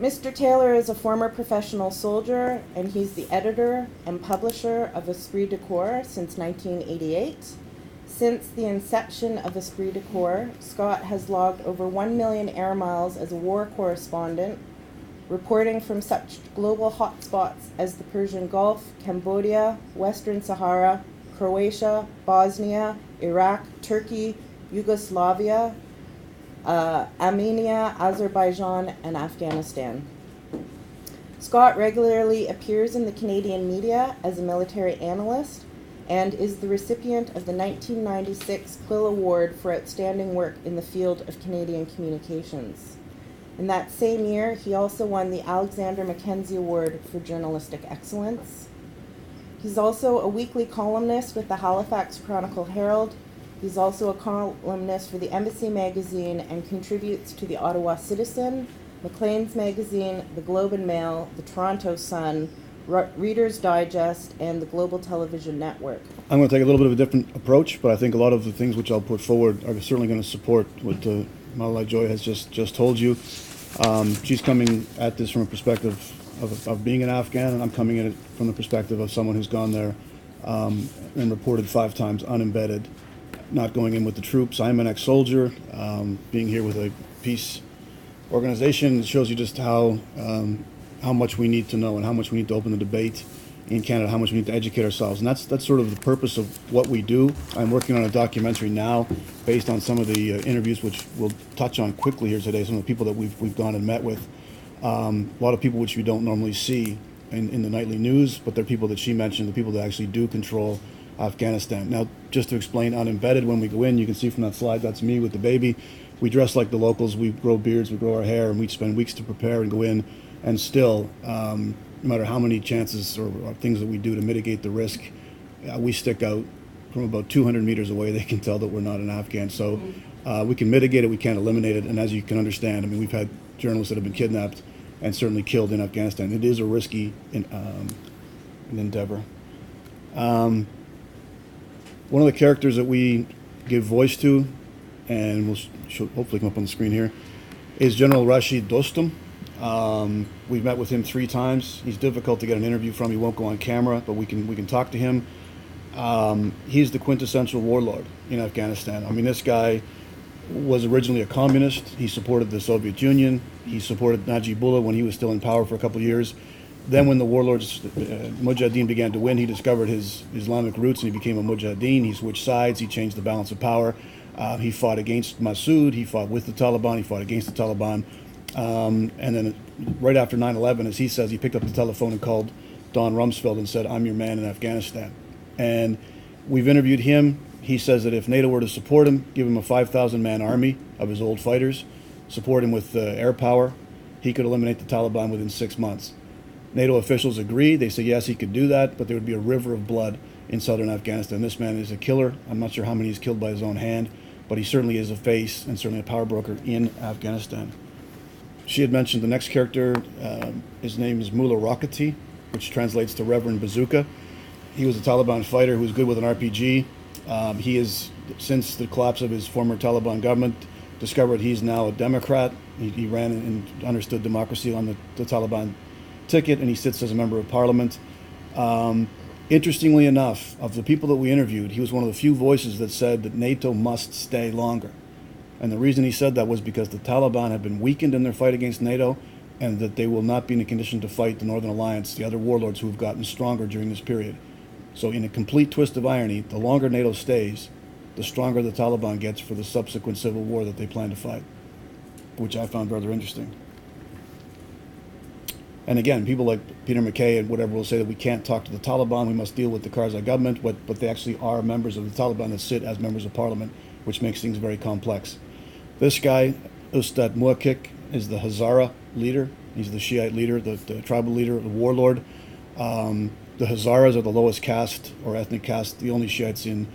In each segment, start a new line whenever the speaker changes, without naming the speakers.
Mr. Taylor is a former professional soldier, and he's the editor and publisher of Esprit de Corps since 1988. Since the inception of Esprit de Corps, Scott has logged over 1 million air miles as a war correspondent, reporting from such global hotspots as the Persian Gulf, Cambodia, Western Sahara, Croatia, Bosnia, Iraq, Turkey, Yugoslavia, Armenia, Azerbaijan, and Afghanistan. Scott regularly appears in the Canadian media as a military analyst and is the recipient of the 1996 Quill Award for outstanding work in the field of Canadian communications. In that same year, he also won the Alexander Mackenzie Award for Journalistic Excellence. He's also a weekly columnist with the Halifax Chronicle Herald. He's also a columnist for the Embassy Magazine and contributes to the Ottawa Citizen, Maclean's Magazine, the Globe and Mail, the Toronto Sun, Reader's Digest, and the Global Television Network.
I'm going to take a little bit of a different approach, but I think a lot of the things which I'll put forward are certainly going to support what Malalai Joya has just told you. She's coming at this from a perspective of being an Afghan, and I'm coming at it from the perspective of someone who's gone there and reported 5 times unembedded, not going in with the troops. I'm an ex-soldier. Being here with a peace organization shows you just how much we need to know and how much we need to open the debate in Canada, how much we need to educate ourselves. And that's sort of the purpose of what we do. I'm working on a documentary now based on some of the interviews which we'll touch on quickly here today, some of the people that we've gone and met with. A lot of people which we don't normally see in the nightly news, but they're people that she mentioned, the people that actually do control Afghanistan. Now, just to explain, unembedded, when we go in, you can see from that slide, that's me with the baby. We dress like the locals, we grow beards, we grow our hair, and we spend weeks to prepare and go in, and still, no matter how many chances or things that we do to mitigate the risk, we stick out from about 200 meters away. They can tell that we're not an Afghan. So we can mitigate it, we can't eliminate it, and as you can understand, I mean, we've had journalists that have been kidnapped and certainly killed in Afghanistan. It is a risky endeavor. One of the characters that we give voice to, and we'll hopefully come up on the screen here, is General Rashid Dostum. We've met with him 3 times. He's difficult to get an interview from. He won't go on camera, but we can talk to him. He's the quintessential warlord in Afghanistan. I mean, this guy was originally a communist. He supported the Soviet Union. He supported Najibullah when he was still in power for a couple of years. Then when the warlords, Mujahideen, began to win, he discovered his Islamic roots and he became a Mujahideen. He switched sides. He changed the balance of power. He fought against Massoud. He fought with the Taliban. He fought against the Taliban. And then right after 9/11, as he says, he picked up the telephone and called Don Rumsfeld and said, "I'm your man in Afghanistan." And we've interviewed him. He says that if NATO were to support him, give him a 5,000-man army of his old fighters, support him with air power, he could eliminate the Taliban within 6 months. NATO officials agree. They say, yes, he could do that, but there would be a river of blood in southern Afghanistan. This man is a killer. I'm not sure how many he's killed by his own hand, but he certainly is a face and certainly a power broker in Afghanistan. She had mentioned the next character. His name is Mullah Rockety, which translates to Reverend Bazooka. He was a Taliban fighter who was good with an RPG. He is, since the collapse of his former Taliban government, discovered he's now a Democrat. He ran and understood democracy on the Taliban ticket, and he sits as a member of parliament. Interestingly enough, of the people that we interviewed, he was one of the few voices that said that NATO must stay longer. And the reason he said that was because the Taliban have been weakened in their fight against NATO, and that they will not be in a condition to fight the Northern Alliance, the other warlords who have gotten stronger during this period. So in a complete twist of irony, the longer NATO stays, the stronger the Taliban gets for the subsequent civil war that they plan to fight, which I found rather interesting. And again, people like Peter MacKay and whatever will say that we can't talk to the Taliban, we must deal with the Karzai government, but they actually are members of the Taliban that sit as members of parliament, which makes things very complex. This guy, Ustad Muakik, is the Hazara leader. He's the Shiite leader, the tribal leader, the warlord. The Hazaras are the lowest caste or ethnic caste, the only Shiites in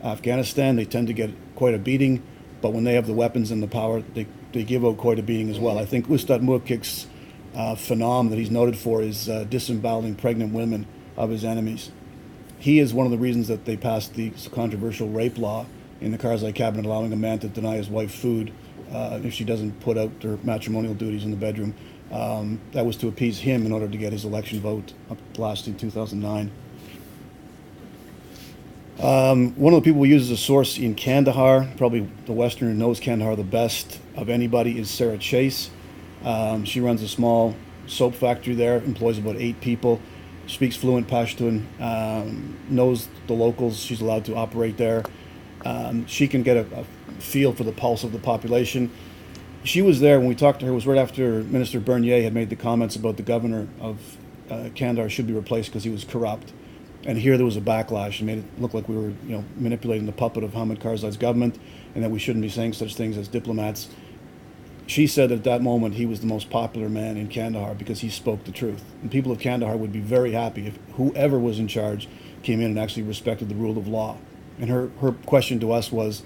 Afghanistan. They tend to get quite a beating, but when they have the weapons and the power, they give out quite a beating as well. I think Ustad Muakik's phenom that he's noted for is disemboweling pregnant women of his enemies. He is one of the reasons that they passed the controversial rape law in the Karzai cabinet, allowing a man to deny his wife food if she doesn't put out her matrimonial duties in the bedroom. That was to appease him in order to get his election vote up last in 2009. One of the people we use as a source in Kandahar, probably the Westerner who knows Kandahar the best of anybody, is Sarah Chase. She runs a small soap factory there, employs about 8 people, speaks fluent Pashtun, knows the locals. She's allowed to operate there. She can get a feel for the pulse of the population. She was there when we talked to her. It was right after Minister Bernier had made the comments about the governor of Kandahar should be replaced because he was corrupt. And here there was a backlash and made it look like we were, manipulating the puppet of Hamid Karzai's government, and that we shouldn't be saying such things as diplomats. She said that at that moment he was the most popular man in Kandahar because he spoke the truth. And people of Kandahar would be very happy if whoever was in charge came in and actually respected the rule of law. And her question to us was,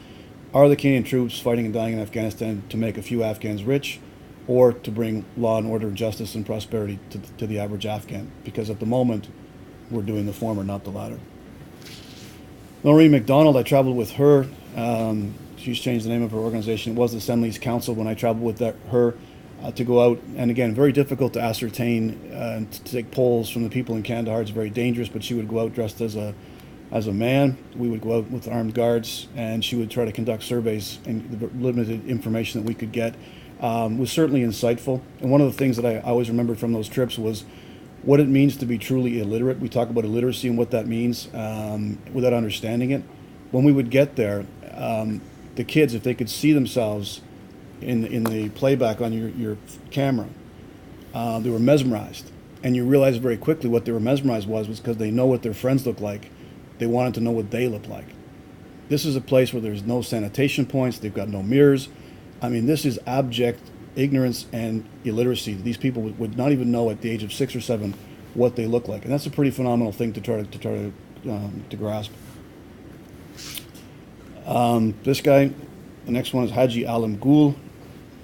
are the Canadian troops fighting and dying in Afghanistan to make a few Afghans rich, or to bring law and order, justice and prosperity to the average Afghan? Because at the moment, we're doing the former, not the latter. Noreen MacDonald, I traveled with her. She's changed the name of her organization. It was the Assembly's Council when I traveled with her to go out. And again, very difficult to ascertain and to take polls from the people in Kandahar. It's very dangerous, but she would go out dressed as a man. We would go out with armed guards, and she would try to conduct surveys, and the limited information that we could get was certainly insightful. And one of the things that I always remembered from those trips was what it means to be truly illiterate. We talk about illiteracy and what that means without understanding it. When we would get there, the kids, if they could see themselves in the playback on your camera, they were mesmerized. And you realize very quickly what they were mesmerized was because they know what their friends look like. They wanted to know what they look like. This is a place where there's no sanitation points. They've got no mirrors. I mean, this is abject ignorance and illiteracy. These people would not even know at the age of 6 or 7 what they look like, and that's a pretty phenomenal thing to try to grasp. This guy, the next one is Haji Alam Gul,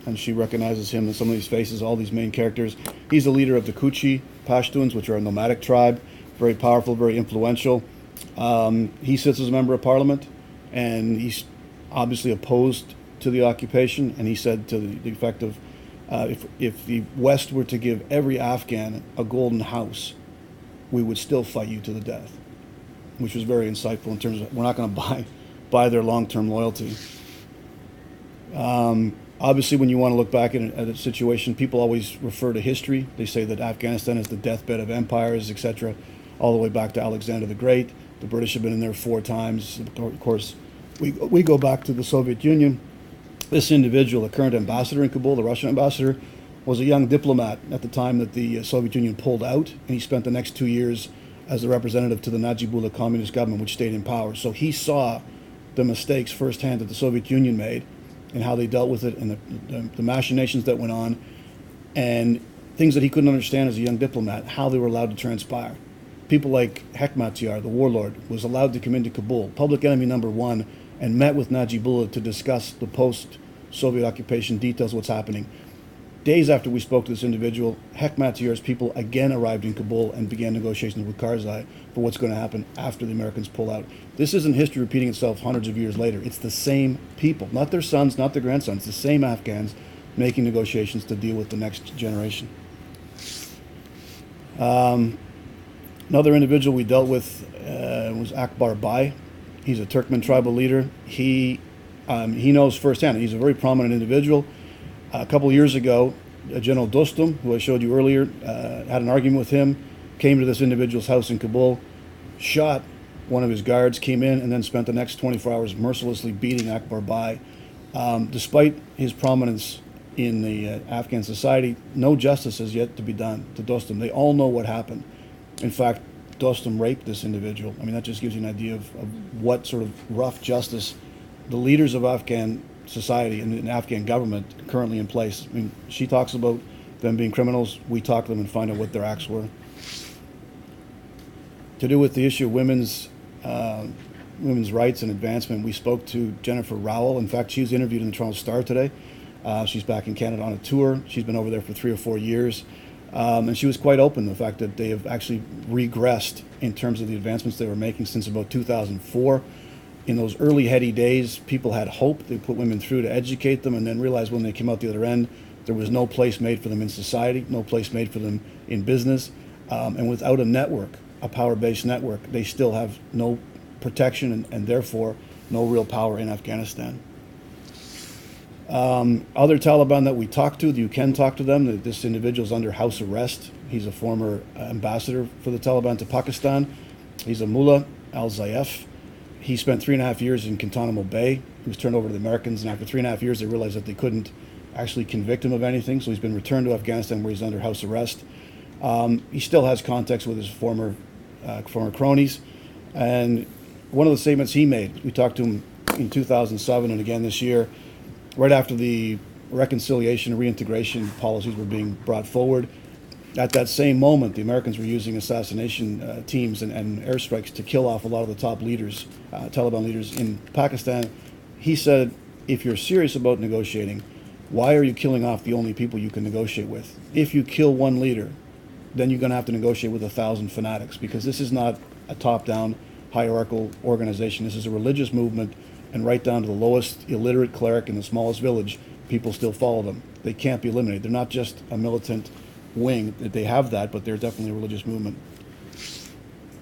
and she recognizes him in some of these faces, all these main characters. He's the leader of the Kuchi Pashtuns, which are a nomadic tribe, very powerful, very influential. He sits as a member of parliament, and he's obviously opposed to the occupation, and he said to the effect of, if the West were to give every Afghan a golden house, we would still fight you to the death, which was very insightful in terms of we're not going to buy their long-term loyalty. Obviously, when you want to look back at a situation, people always refer to history. They say that Afghanistan is the deathbed of empires, etc., all the way back to Alexander the Great. The British have been in there 4 times. Of course, we go back to the Soviet Union. This individual, the current ambassador in Kabul, the Russian ambassador, was a young diplomat at the time that the Soviet Union pulled out, and he spent the next 2 years as the representative to the Najibullah communist government, which stayed in power. So he saw the mistakes firsthand that the Soviet Union made and how they dealt with it, and the machinations that went on, and things that he couldn't understand as a young diplomat, how they were allowed to transpire. People like Hekmatyar, the warlord, was allowed to come into Kabul, public enemy number 1, and met with Najibullah to discuss the post-Soviet occupation details of what's happening. Days after we spoke to this individual, Hekmatyar's people again arrived in Kabul and began negotiations with Karzai for what's going to happen after the Americans pull out. This isn't history repeating itself hundreds of years later. It's the same people, not their sons, not their grandsons, the same Afghans making negotiations to deal with the next generation. Another individual we dealt with was Akbar Bai. He's a Turkmen tribal leader. He knows firsthand. He's a very prominent individual. A couple years ago, General Dostum, who I showed you earlier, had an argument with him, came to this individual's house in Kabul, shot one of his guards, came in, and then spent the next 24 hours mercilessly beating Akbar Bai. Despite his prominence in the Afghan society, no justice has yet to be done to Dostum. They all know what happened. In fact, Dostum raped this individual. I mean, that just gives you an idea of what sort of rough justice the leaders of Afghan society and the Afghan government currently in place. I mean, she talks about them being criminals. We talk to them and find out what their acts were. To do with the issue of women's rights and advancement, we spoke to Jennifer Rowell. In fact, she was interviewed in the Toronto Star today. She's back in Canada on a tour. She's been over there for 3 or 4 years. And she was quite open to the fact that they have actually regressed in terms of the advancements they were making since about 2004. In those early heady days, people had hope. They put women through to educate them, and then realized when they came out the other end, There was no place made for them in society, no place made for them in business. And without a network, a power-based network, they still have no protection and therefore no real power in Afghanistan. Other Taliban that we talked to, you can talk to them. This individual is under house arrest. He's a former ambassador for the Taliban to Pakistan. He's a Mullah al-Zayef. He spent 3.5 years in Guantanamo Bay. He was turned over to the Americans, and after 3.5 years, they realized that they couldn't actually convict him of anything, so he's been returned to Afghanistan where he's under house arrest. He still has contacts with his former cronies, and one of the statements he made, we talked to him in 2007 and again this year, right after the reconciliation and reintegration policies were being brought forward. At that same moment, the Americans were using assassination teams and airstrikes to kill off a lot of the top leaders, Taliban leaders in Pakistan. He said, if you're serious about negotiating, why are you killing off the only people you can negotiate with? If you kill one leader, then you're going to have to negotiate with 1,000 fanatics, because this is not a top-down hierarchical organization. This is a religious movement, and right down to the lowest illiterate cleric in the smallest village, people still follow them. They can't be eliminated. They're not just a militant wing. They have that, but they're definitely a religious movement.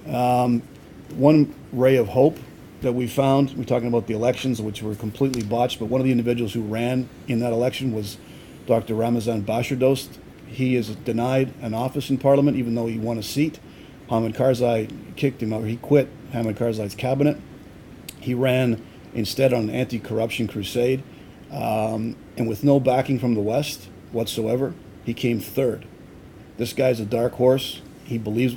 One ray of hope that we found, we're talking about the elections, which were completely botched, but one of the individuals who ran in that election was Dr. Ramazan Bashirdost. He is denied an office in Parliament, even though he won a seat. Hamid Karzai kicked him out. He quit Hamid Karzai's cabinet. He ran instead on an anti-corruption crusade, and with no backing from the West whatsoever, he came third. This guy's a dark horse. He believes,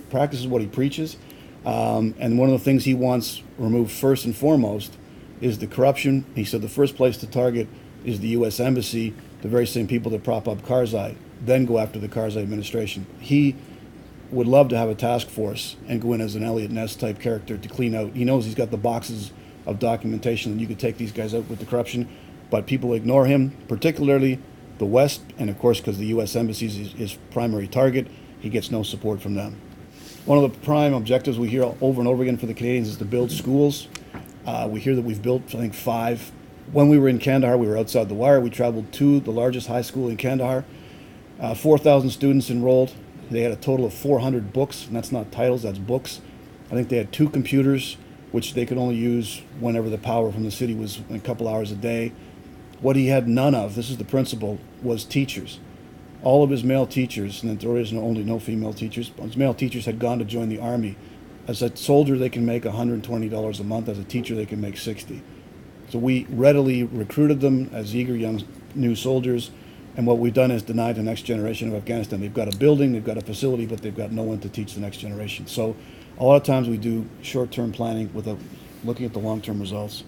practices what he preaches, and one of the things he wants removed first and foremost is the corruption. He said the first place to target is the U.S. Embassy, the very same people that prop up Karzai, then go after the Karzai administration. He would love to have a task force and go in as an Elliot Ness type character to clean out. He knows he's got the boxes of documentation that you could take these guys out with the corruption, but people ignore him, particularly the West, and of course because the U.S. Embassy is his primary target, he gets no support from them. One of the prime objectives we hear over and over again for the Canadians is to build schools. We hear that we've built, I think, 5. When we were in Kandahar, we were outside the wire. We traveled to the largest high school in Kandahar. 4,000 students enrolled. They had a total of 400 books, and that's not titles, that's books. I think they had 2 computers, which they could only use whenever the power from the city was a couple hours a day. What he had none of, this is the principal, was teachers. All of his male teachers, and there is only no female teachers, his male teachers had gone to join the Army. As a soldier, they can make $120 a month. As a teacher, they can make $60. So we readily recruited them as eager young new soldiers, and what we've done is denied the next generation of Afghanistan. They've got a building, they've got a facility, but they've got no one to teach the next generation. So a lot of times we do short-term planning without looking at the long-term results.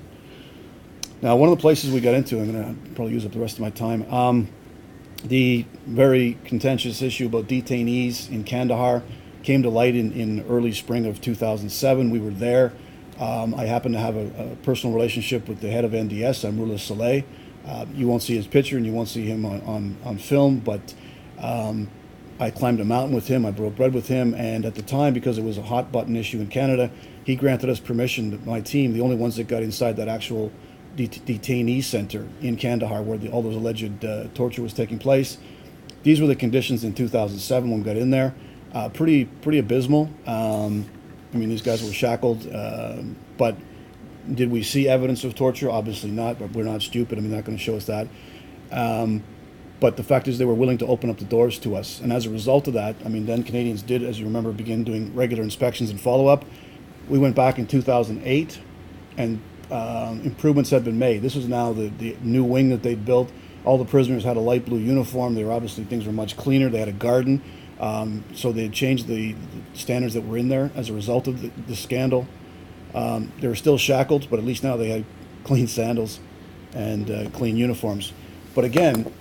Now, one of the places we got into, I'm going to probably use up the rest of my time, the very contentious issue about detainees in Kandahar came to light in early spring of 2007. We were there. I happen to have a personal relationship with the head of NDS, Amrullah Saleh. You won't see his picture and you won't see him on film, but I climbed a mountain with him, I broke bread with him, and at the time, because it was a hot button issue in Canada, he granted us permission, my team, the only ones that got inside that actual detainee center in Kandahar where all those alleged torture was taking place. These were the conditions in 2007 when we got in there. Pretty abysmal. I mean, these guys were shackled, but did we see evidence of torture? Obviously not, but we're not stupid. I mean, they're not going to show us that. But the fact is they were willing to open up the doors to us. And as a result of that, I mean, then Canadians did, as you remember, begin doing regular inspections and follow-up. We went back in 2008, and improvements had been made. This was now the new wing that they'd built. All the prisoners had a light blue uniform. They were obviously, things were much cleaner. They had a garden. So they had changed the standards that were in there as a result of the scandal. They were still shackled, but at least now they had clean sandals and clean uniforms. But again,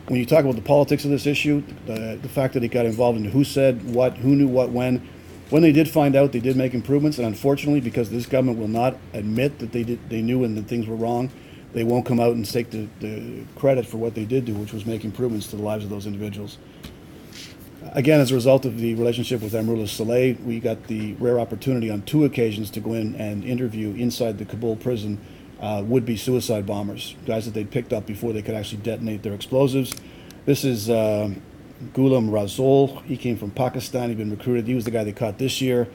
when you talk about the politics of this issue, the fact that it got involved in who said what, who knew what, when they did find out, they did make improvements. And unfortunately, because this government will not admit that they knew and that things were wrong, they won't come out and take the credit for what they did do, which was make improvements to the lives of those individuals. Again, as a result of the relationship with Amrullah Saleh, we got the rare opportunity on 2 occasions to go in and interview inside the Kabul prison would-be suicide bombers, guys that they'd picked up before they could actually detonate their explosives. This is Ghulam Razol. He came from Pakistan. He'd been recruited. He was the guy they caught this year.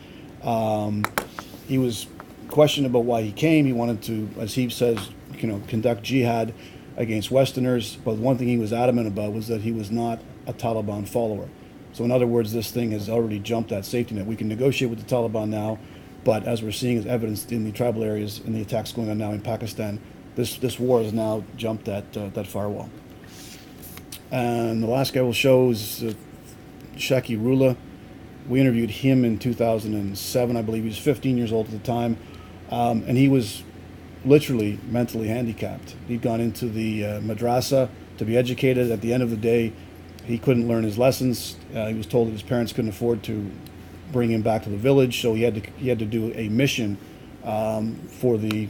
He was questioned about why he came. He wanted to, as he says, conduct jihad against Westerners. But one thing he was adamant about was that he was not a Taliban follower. So in other words, this thing has already jumped that safety net. We can negotiate with the Taliban now, but as we're seeing as evidenced in the tribal areas and the attacks going on now in Pakistan, this war has now jumped that firewall. And the last guy we'll show is Shaki Rula. We interviewed him in 2007, I believe. He was 15 years old at the time, and he was literally mentally handicapped. He'd gone into the madrasa to be educated. At the end of the day, he couldn't learn his lessons. He was told that his parents couldn't afford to bring him back to the village, so he had to do a mission for the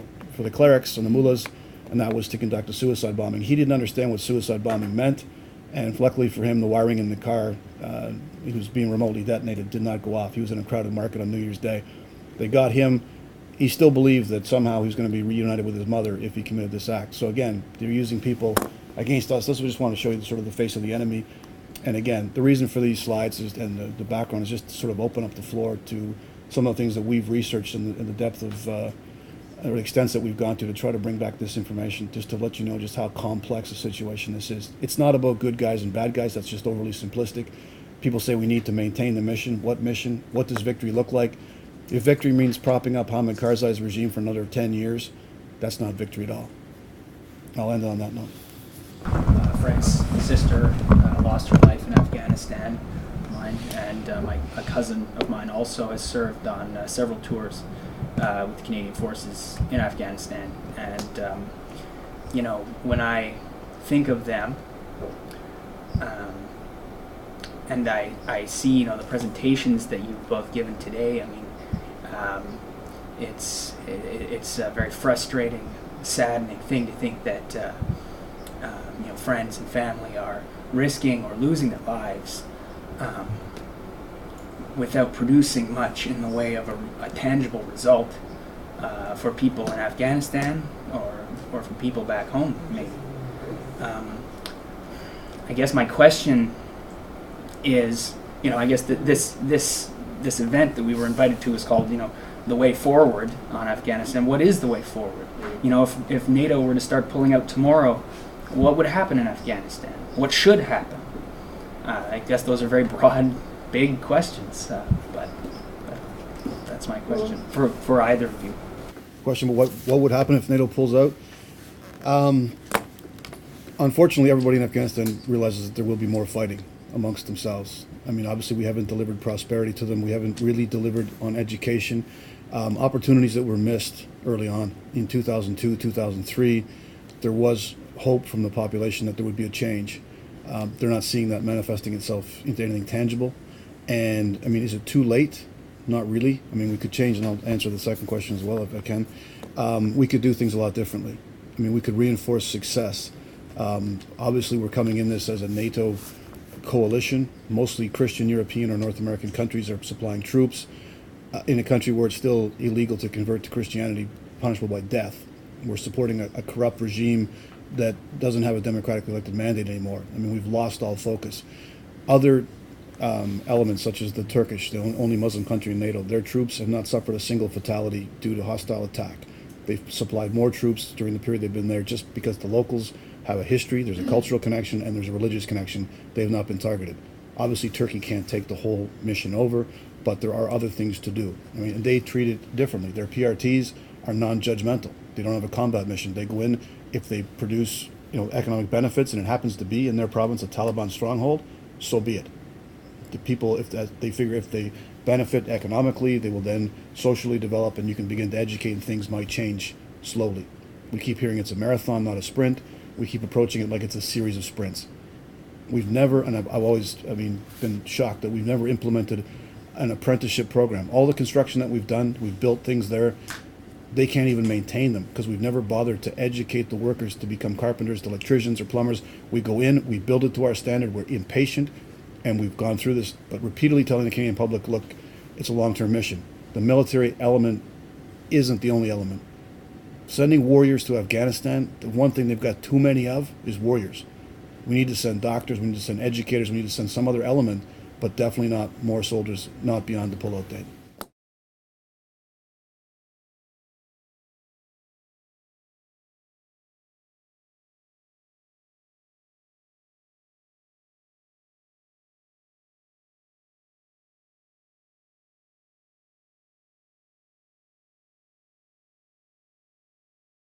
clerics and the mullahs, and that was to conduct a suicide bombing. He didn't understand what suicide bombing meant, and luckily for him, the wiring in the car, he was being remotely detonated, did not go off. He was in a crowded market on New Year's Day. They got him. He still believed that somehow he was going to be reunited with his mother if he committed this act. So again, they're using people against us. This we just want to show you sort of the face of the enemy. And again, the reason for these slides and the background is just to sort of open up the floor to some of the things that we've researched in the depth of or the extents that we've gone to try to bring back this information, just to let you know just how complex a situation this is. It's not about good guys and bad guys. That's just overly simplistic. People say we need to maintain the mission. What mission? What does victory look like? If victory means propping up Hamid Karzai's regime for another 10 years, that's not victory at all. I'll end on that note.
Frank's sister lost her life in Afghanistan, mine, and a cousin of mine also has served on several tours with the Canadian forces in Afghanistan. And, when I think of them, and I see, the presentations that you've both given today, I mean, it's a very frustrating, saddening thing to think that friends and family are risking or losing their lives without producing much in the way of a tangible result for people in Afghanistan or for people back home, maybe. I guess my question is, I guess that this event that we were invited to is called, the way forward on Afghanistan. What is the way forward? If NATO were to start pulling out tomorrow, what would happen in Afghanistan? What should happen? I guess those are very broad, big questions, but that's my question for either of you.
Question, what would happen if NATO pulls out? Unfortunately, everybody in Afghanistan realizes that there will be more fighting amongst themselves. I mean, obviously, we haven't delivered prosperity to them. We haven't really delivered on education. Opportunities that were missed early on in 2002, 2003, there was hope from the population that there would be a change. They're not seeing that manifesting itself into anything tangible. And, I mean, is it too late? Not really. I mean, we could change, and I'll answer the second question as well if I can. We could do things a lot differently. I mean, we could reinforce success. Obviously, we're coming in this as a NATO coalition. Mostly Christian European or North American countries are supplying troops in a country where it's still illegal to convert to Christianity, punishable by death. We're supporting a corrupt regime that doesn't have a democratically elected mandate anymore. I mean, we've lost all focus. Other elements, such as the Turkish, the only Muslim country in NATO, their troops have not suffered a single fatality due to hostile attack. They've supplied more troops during the period they've been there just because the locals have a history, there's a cultural connection, and there's a religious connection. They have not been targeted. Obviously, Turkey can't take the whole mission over, but there are other things to do. I mean, and they treat it differently. Their PRTs are non-judgmental. They don't have a combat mission. They go in, if they produce economic benefits, and it happens to be in their province a Taliban stronghold, so be it. The people, they figure if they benefit economically, they will then socially develop, and you can begin to educate, and things might change slowly. We keep hearing it's a marathon, not a sprint. We keep approaching it like it's a series of sprints. We've never, and I've always, been shocked that we've never implemented an apprenticeship program. All the construction that we've done, we've built things there, they can't even maintain them because we've never bothered to educate the workers to become carpenters, electricians, or plumbers. We go in, we build it to our standard, we're impatient, and we've gone through this, but repeatedly telling the Canadian public, look, it's a long-term mission. The military element isn't the only element. Sending warriors to Afghanistan, the one thing they've got too many of is warriors. We need to send doctors, we need to send educators, we need to send some other element, but definitely not more soldiers, not beyond the pullout date.